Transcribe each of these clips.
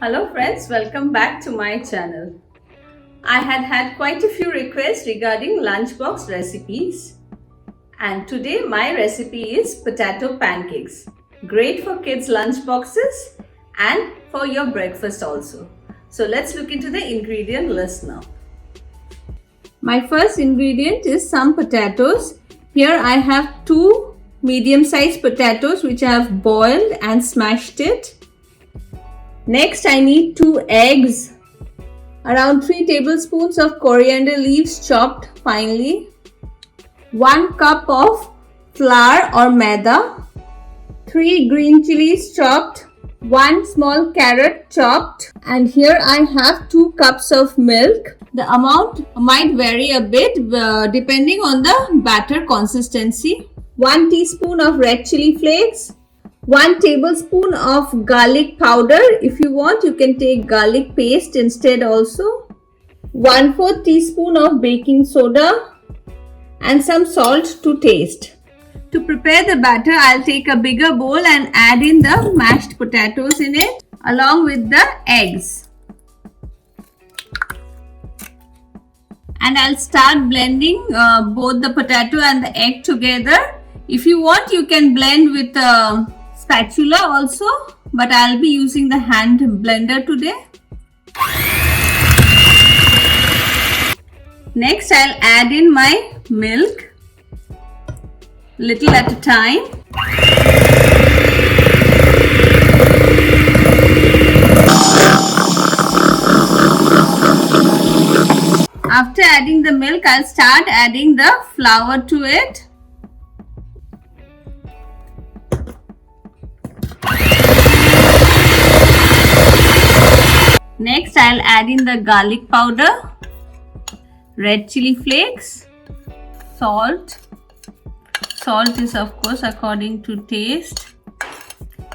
Hello friends, welcome back to my channel. I had quite a few requests regarding lunchbox recipes, and today my recipe is potato pancakes. Great for kids' lunchboxes and for your breakfast also. So let's look into the ingredient list now. My first ingredient is some potatoes. Here I have 2 medium-sized potatoes which I have boiled and smashed it. Next, I need 2 eggs, around 3 tablespoons of coriander leaves chopped finely, 1 cup of flour or maida, 3 green chilies chopped, 1 small carrot chopped, and here I have 2 cups of milk. The amount might vary a bit depending on the batter consistency. 1 teaspoon of red chili flakes, 1 tablespoon of garlic powder. If you want, you can take garlic paste instead also. 1/4 teaspoon of baking soda and some salt to taste. To prepare the batter, I'll take a bigger bowl and add in the mashed potatoes in it along with the eggs. And I'll start blending both the potato and the egg together. If you want, you can blend with a spatula also, but I'll be using the hand blender today. Next, I'll add in my milk, little at a time. After adding the milk, I'll start adding the flour to it. Next, I'll add in the garlic powder, red chili flakes, salt. Salt is of course according to taste.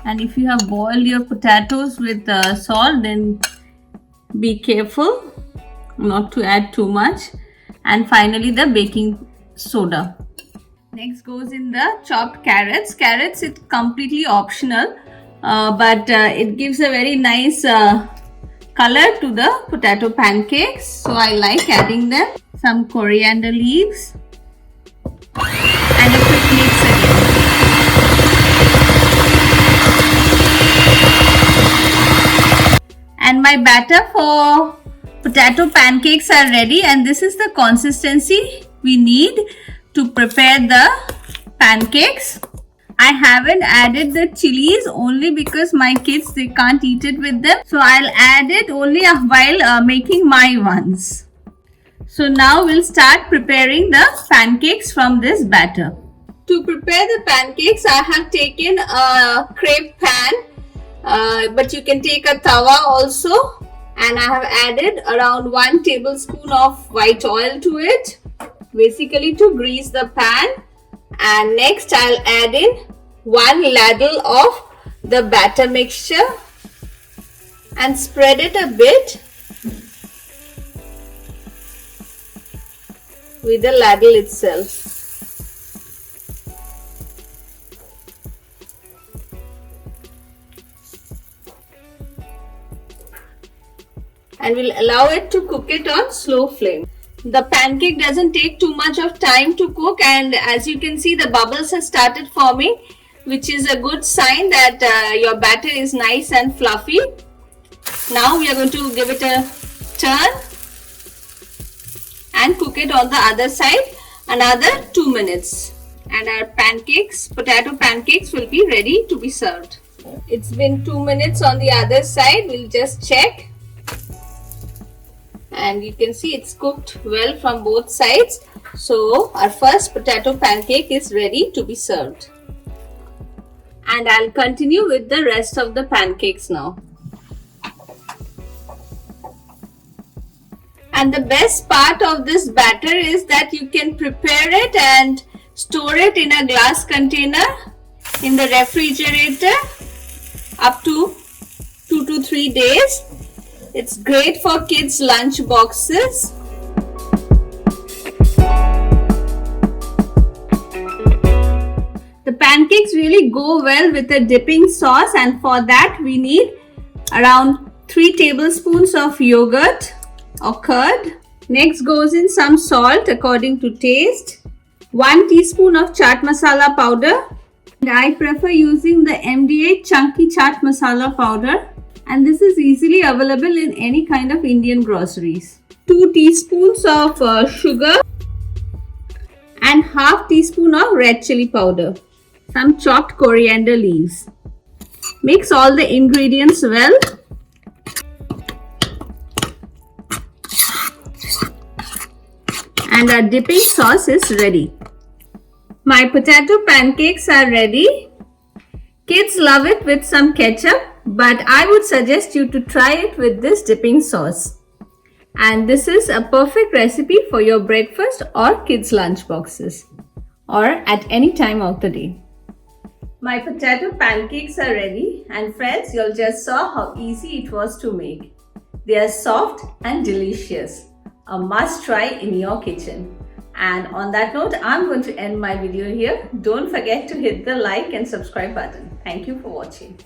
And if you have boiled your potatoes with salt, then be careful not to add too much. And finally, the baking soda. Next goes in the chopped carrots. Carrots is completely optional, but it gives a very nice color to the potato pancakes, so I like adding them. Some coriander leaves and a quick mix again. And my batter for potato pancakes are ready, and this is the consistency we need to prepare the pancakes. I haven't added the chilies only because my kids, they can't eat it with them. So I'll add it only while making my ones. So now we'll start preparing the pancakes from this batter. To prepare the pancakes, I have taken a crepe pan, but you can take a tawa also. And I have added around 1 tablespoon of white oil to it, basically to grease the pan. And next I'll add in 1 ladle of the batter mixture and spread it a bit with the ladle itself. And we'll allow it to cook it on slow flame. The pancake doesn't take too much of time to cook, and as you can see, the bubbles have started forming, which is a good sign that your batter is nice and fluffy. Now we are going to give it a turn and cook it on the other side another 2 minutes. And our pancakes, potato pancakes, will be ready to be served. It's been 2 minutes on the other side. We'll just check. And you can see it's cooked well from both sides. So our first potato pancake is ready to be served. And I'll continue with the rest of the pancakes now. And the best part of this batter is that you can prepare it and store it in a glass container in the refrigerator up to 2 to 3 days. It's great for kids' lunch boxes. The pancakes really go well with a dipping sauce, and for that we need around 3 tablespoons of yogurt or curd. Next goes in some salt according to taste. 1 teaspoon of chaat masala powder. And I prefer using the MDA chunky chaat masala powder. And this is easily available in any kind of Indian groceries. 2 teaspoons of sugar and half teaspoon of red chili powder. Some chopped coriander leaves. Mix all the ingredients well. And our dipping sauce is ready. My potato pancakes are ready. Kids love it with some ketchup, but I would suggest you to try it with this dipping sauce. And this is a perfect recipe for your breakfast or kids' lunch boxes or at any time of the day. My potato pancakes are ready, and friends, you all just saw how easy it was to make. They are soft and delicious. A must try in your kitchen. And on that note, I'm going to end my video here. Don't forget to hit the like and subscribe button. Thank you for watching.